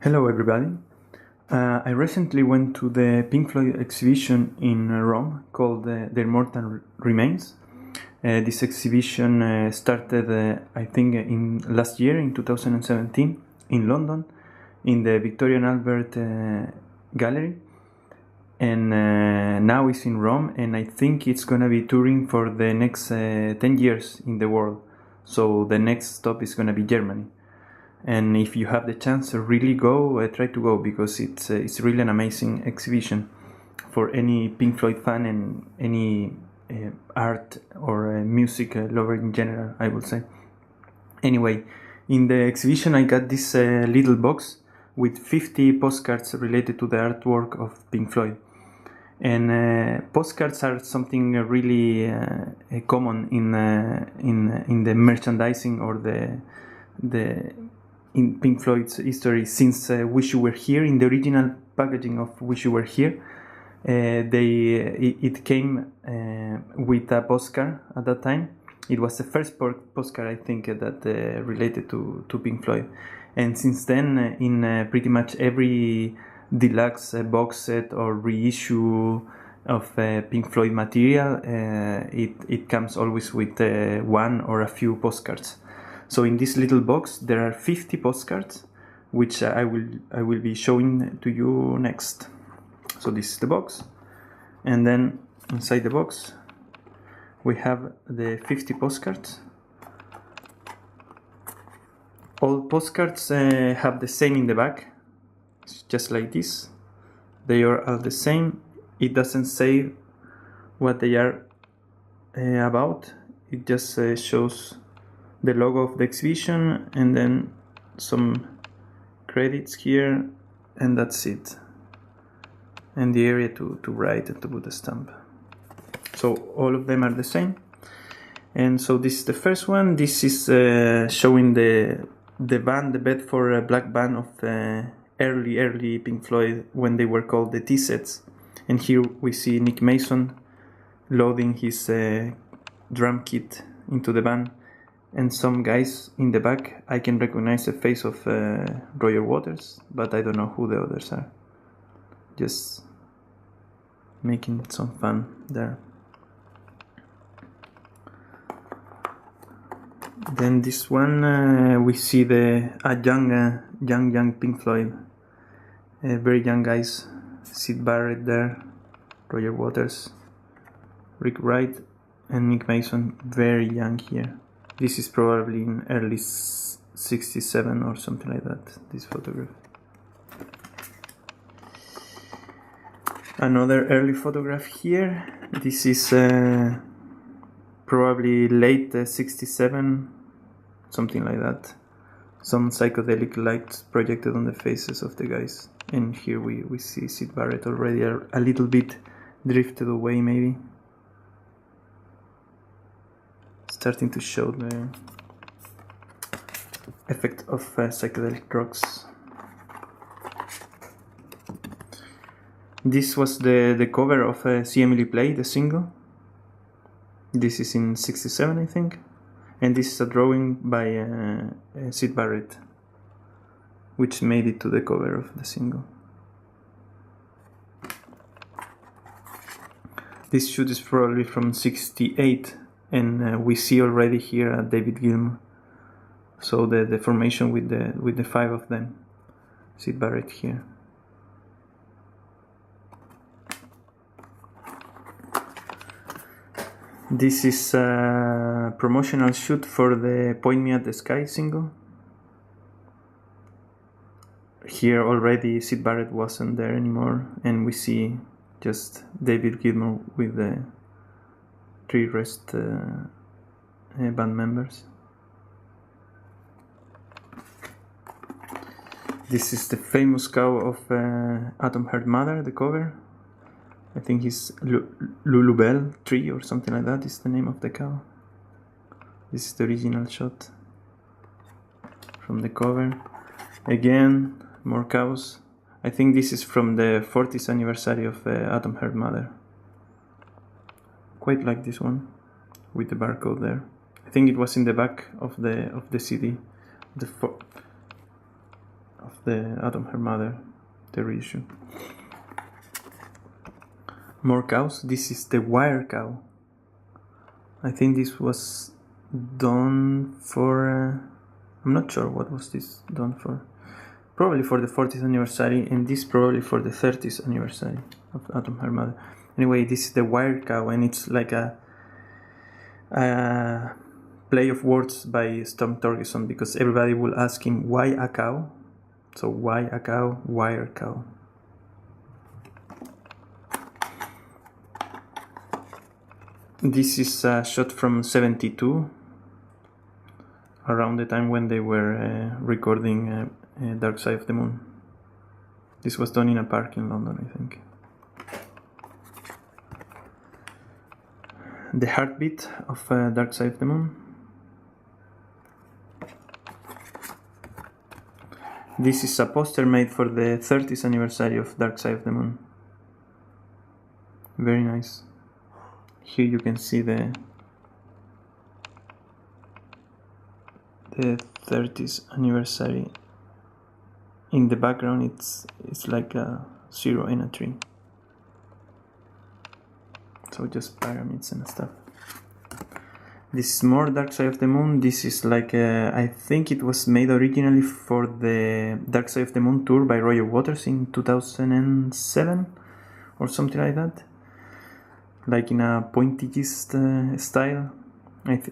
Hello everybody. I recently went to the Pink Floyd exhibition in Rome called Their Mortal Remains. This exhibition started, I think, in last year in 2017 in London in the Victoria and Albert Gallery, and now it's in Rome, and I think it's gonna be touring for the next 10 years in the world. So the next stop is gonna be Germany. And if you have the chance to really go, try to go, because it's really an amazing exhibition for any Pink Floyd fan and any art or music lover in general, I would say. Anyway, in the exhibition I got this little box with 50 postcards related to the artwork of Pink Floyd. And postcards are something really common in the merchandising or in Pink Floyd's history since Wish You Were Here. In the original packaging of Wish You Were Here, it came with a postcard at that time. It was the first postcard, I think, that related to Pink Floyd. And since then, in pretty much every deluxe box set or reissue of Pink Floyd material, it comes always with one or a few postcards. So in this little box there are 50 postcards, which I will be showing to you next. So this is the box, and then inside the box we have the 50 postcards. All postcards have the same in the back. It's just like this. They are all the same. It doesn't say what they are about. It just shows the logo of the exhibition and then some credits here, and that's it, and the area to write and to put a stamp. So all of them are the same. And so this is the first one. This is showing the band, the Bedford Black Band of early Pink Floyd, when they were called the T-Sets. And here we see Nick Mason loading his drum kit into the band. And some guys in the back. I can recognize the face of Roger Waters, but I don't know who the others are. Just making some fun there. Then this one, we see a young Pink Floyd, very young guys. Syd Barrett there, Roger Waters, Rick Wright, and Nick Mason, very young here. This is probably in early 67 or something like that, this photograph. Another early photograph here. This is probably late 67, something like that. Some psychedelic lights projected on the faces of the guys. And here we see Syd Barrett already a little bit drifted away, maybe. Starting to show the effect of psychedelic drugs. This was the cover of See Emily Play, the single. This is in 67, I think. And this is a drawing by Syd Barrett, which made it to the cover of the single. This shoot is probably from 68. And we see already here David Gilmour. So the formation with the five of them. Syd Barrett here. This is a promotional shoot for the Point Me at the Sky single. Here already Syd Barrett wasn't there anymore, and we see just David Gilmour with the three rest band members. This is the famous cow of Atom Heart Mother, the cover. I think it's Lulubelle Tree or something like that is the name of the cow. This is the original shot from the cover. Again, more cows. I think this is from the 40th anniversary of Atom Heart Mother. Quite like this one with the barcode there. I think it was in the back of the CD, of the Atom Her Mother, the reissue. More cows. This is the wire cow. I think this was done for... I'm not sure what was this done for. Probably for the 40th anniversary, and this probably for the 30th anniversary of Atom Her Mother. Anyway, this is the wire cow, and it's like a play of words by Storm Thorgerson, because everybody will ask him, why a cow? So why a cow? Wire cow. This is a shot from 72, around the time when they were recording Dark Side of the Moon. This was done in a park in London, I think. The heartbeat of Dark Side of the Moon. This is a poster made for the 30th anniversary of Dark Side of the Moon. Very nice. Here you can see the 30th anniversary. In the background it's like a 0 and a 3. So just pyramids and stuff. This is more Dark Side of the Moon. This is like I think it was made originally for the Dark Side of the Moon tour by Roger Waters in 2007 or something like that. Like in a pointillist style.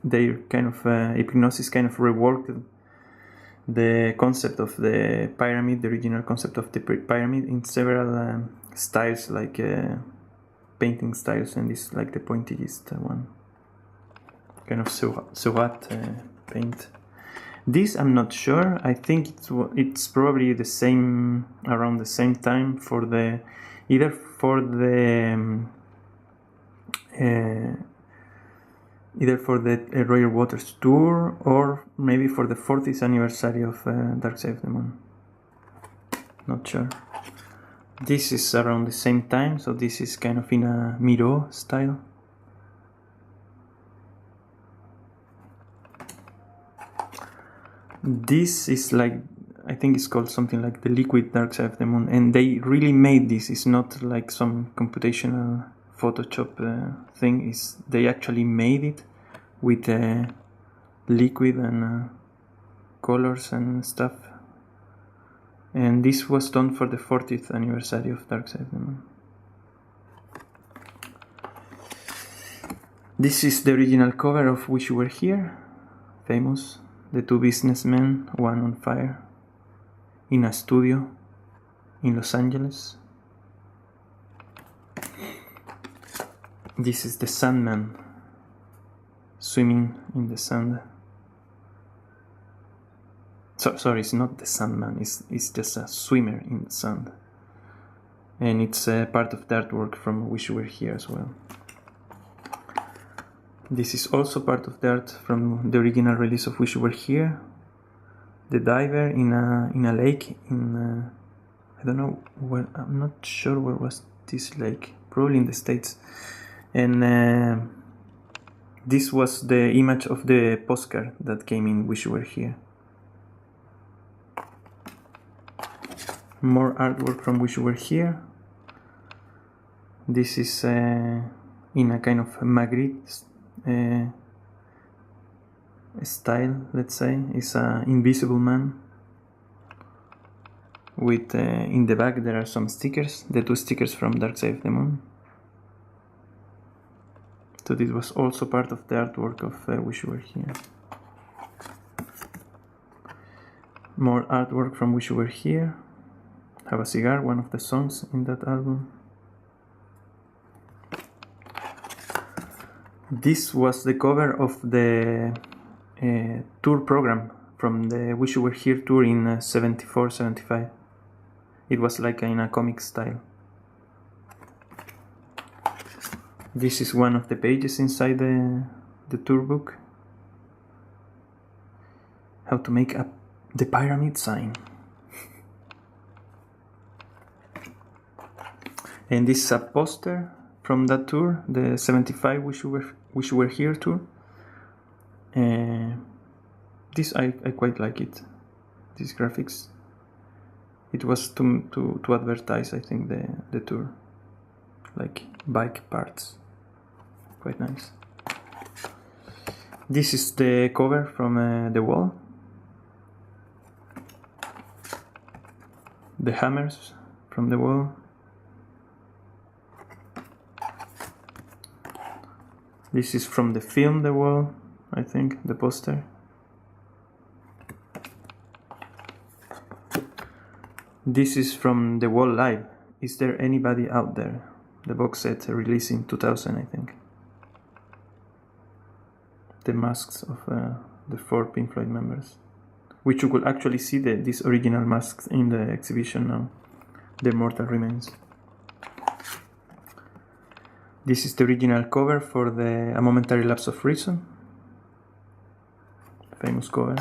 They kind of Hypnosis kind of reworked the concept of the pyramid, the original concept of the pyramid, in several styles, like painting styles, and this is like the pointillist one, kind of Seurat paint. This I'm not sure. I think it's probably the same, around the same time, for the either for the Roger Waters tour, or maybe for the 40th anniversary of Dark Side of the Moon. Not sure. This is around the same time, so this is kind of in a Miro style. This is like, I think it's called something like the liquid Dark Side of the Moon, and they really made this. It's not like some computational Photoshop thing. Is they actually made it with liquid and colors and stuff. And this was done for the 40th anniversary of Dark Side of the Moon. This is the original cover of Wish You Were Here. Famous. The two businessmen, one on fire, in a studio in Los Angeles. This is the Sandman swimming in the sand. Sorry, it's not the Sandman, it's just a swimmer in the sand. And it's part of the artwork from Wish You Were Here as well. This is also part of the art from the original release of Wish You Were Here. The diver in a lake in I don't know where, I'm not sure where was this lake, probably in the States. And this was the image of the postcard that came in Wish You Were Here. More artwork from Wish You Were Here. This is in a kind of Magritte style, let's say. It's an invisible man with in the back there are some stickers, the two stickers from Dark Side of the Moon. So this was also part of the artwork of Wish You Were Here. More artwork from Wish You Were Here. Have a Cigar, one of the songs in that album. This was the cover of the tour program from the Wish You Were Here tour in 74-75. It was like in a comic style. This is one of the pages inside the tour book. How to make the pyramid sign. And this is a poster from that tour, the 75 Wish You Were Here tour. This I quite like it. These graphics. It was to advertise, I think, the tour, like bike parts. Quite nice. This is the cover from the wall. The hammers from the wall. This is from the film The Wall, I think, the poster. This is from The Wall Live. Is There Anybody Out There? The box set released in 2000, I think. The masks of the 4 Pink Floyd members, which you could actually see these original masks in the exhibition now. Their mortal remains. This is the original cover for A Momentary Lapse of Reason. Famous cover.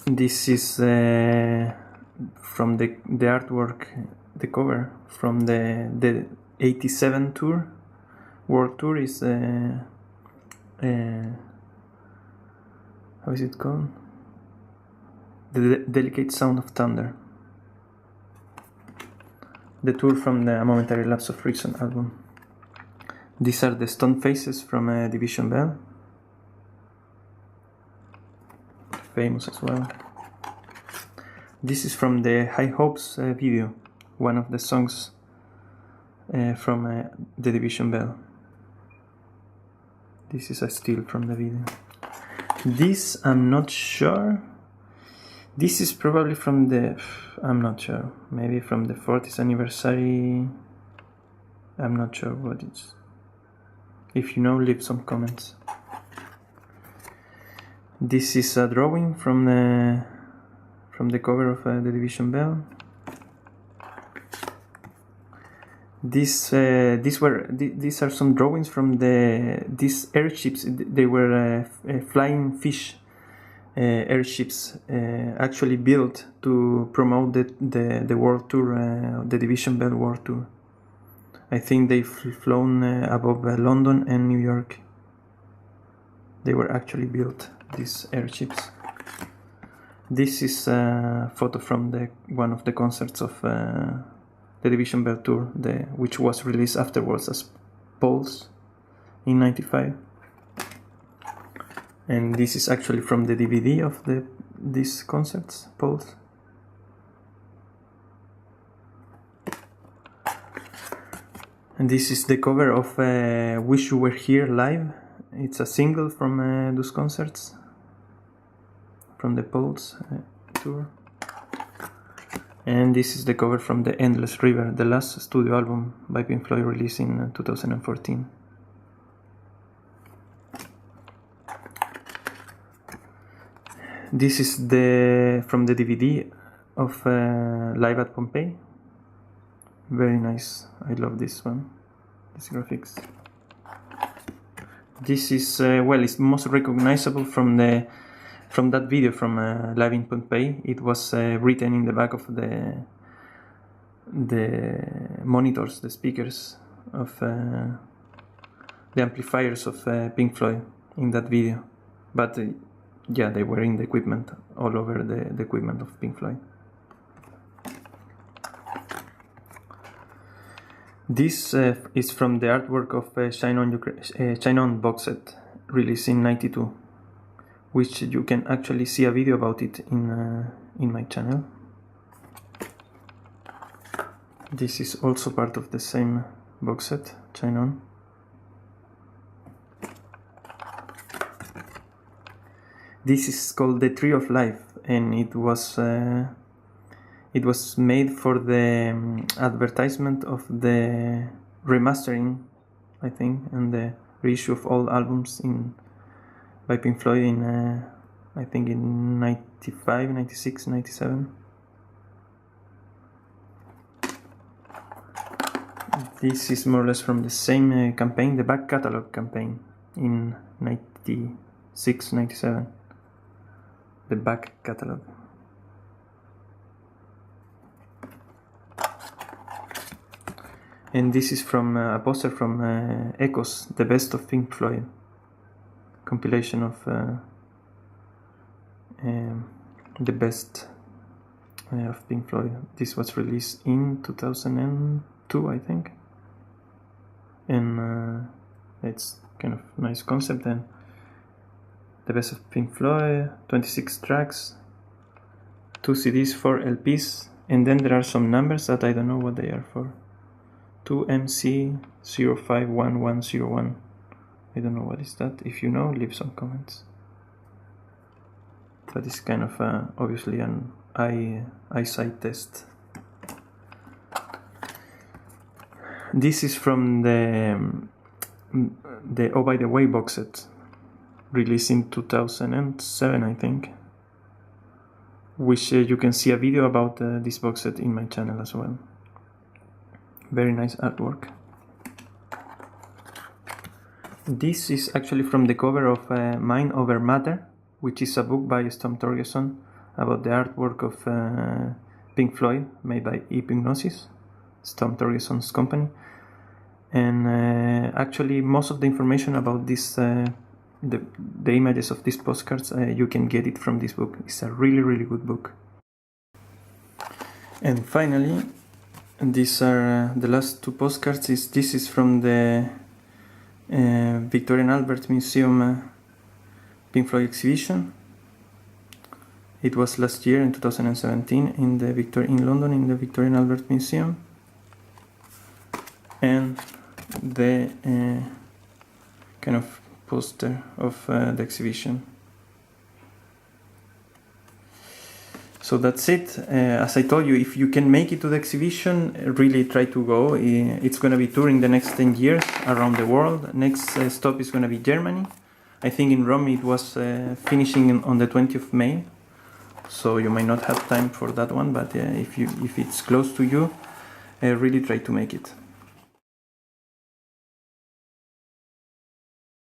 This is from the artwork, the cover from the 87 tour. World Tour is how is it called? The Delicate Sound of Thunder. The tour from the A Momentary Lapse of Reason album. These are the stone faces from Division Bell. Famous as well. This is from the High Hopes video, one of the songs from the Division Bell. This is a still from the video. This I'm not sure. This is probably from I'm not sure. Maybe from the 40th anniversary. I'm not sure what it's. If you know, leave some comments. This is a drawing from the cover of the Division Bell. These are some drawings from these airships. They were flying fish airships, actually built to promote the world tour, the Division Bell World Tour. I think they've flown above London and New York. They were actually built, these airships. This is a photo from one of the concerts of the Division Bell Tour, which was released afterwards as Pulse in '95. And this is actually from the DVD of these concerts, Pulse. And this is the cover of Wish You Were Here Live. It's a single from those concerts, from the Pulse tour. And this is the cover from The Endless River, the last studio album by Pink Floyd released in 2014. This is from the DVD of Live at Pompeii. Very nice. I love this one. These graphics. This is it's most recognizable from that video from Live in Pompeii. It was written in the back of the monitors, the speakers of the amplifiers of Pink Floyd in that video. But yeah, they were in the equipment, all over the equipment of Pink Floyd. This is from the artwork of Shine On box set, released in '92, which you can actually see a video about it in my channel. This is also part of the same box set, Shine On. This is called The Tree of Life, and it was made for the advertisement of the remastering, I think, and the reissue of all albums by Pink Floyd in I think in 95, 96, 97. This is more or less from the same campaign, the back catalog campaign in 96, 97. The back catalog. And this is from a poster from Echoes, the best of Pink Floyd, compilation of the best of Pink Floyd. This was released in 2002, I think, and it's kind of nice concept. And the best of Pink Floyd, 26 tracks, 2 CDs, 4 LPs, and then there are some numbers that I don't know what they are for. 2MC051101. I don't know what is that. If you know, leave some comments. But it's kind of obviously an eyesight test. This is from the Oh By The Way box set, released in 2007, I think, which you can see a video about this box set in my channel as well. Very nice artwork. This is actually from the cover of Mind Over Matter, which is a book by Storm Thorgerson about the artwork of Pink Floyd, made by Hypnosis, Storm Thorgerson's company. And actually most of the information about this, the images of these postcards, you can get it from this book. It's a really good book. And finally, these are the last 2 postcards. This is from the Victoria and Albert Museum Pink Floyd Exhibition. It was last year in 2017 in London in the Victoria and Albert Museum. And the kind of poster of the exhibition. So that's it. As I told you, if you can make it to the exhibition, really try to go. It's going to be touring the next 10 years around the world. Next stop is going to be Germany. I think in Rome it was finishing on the 20th of May. So you might not have time for that one, but if it's close to you, really try to make it.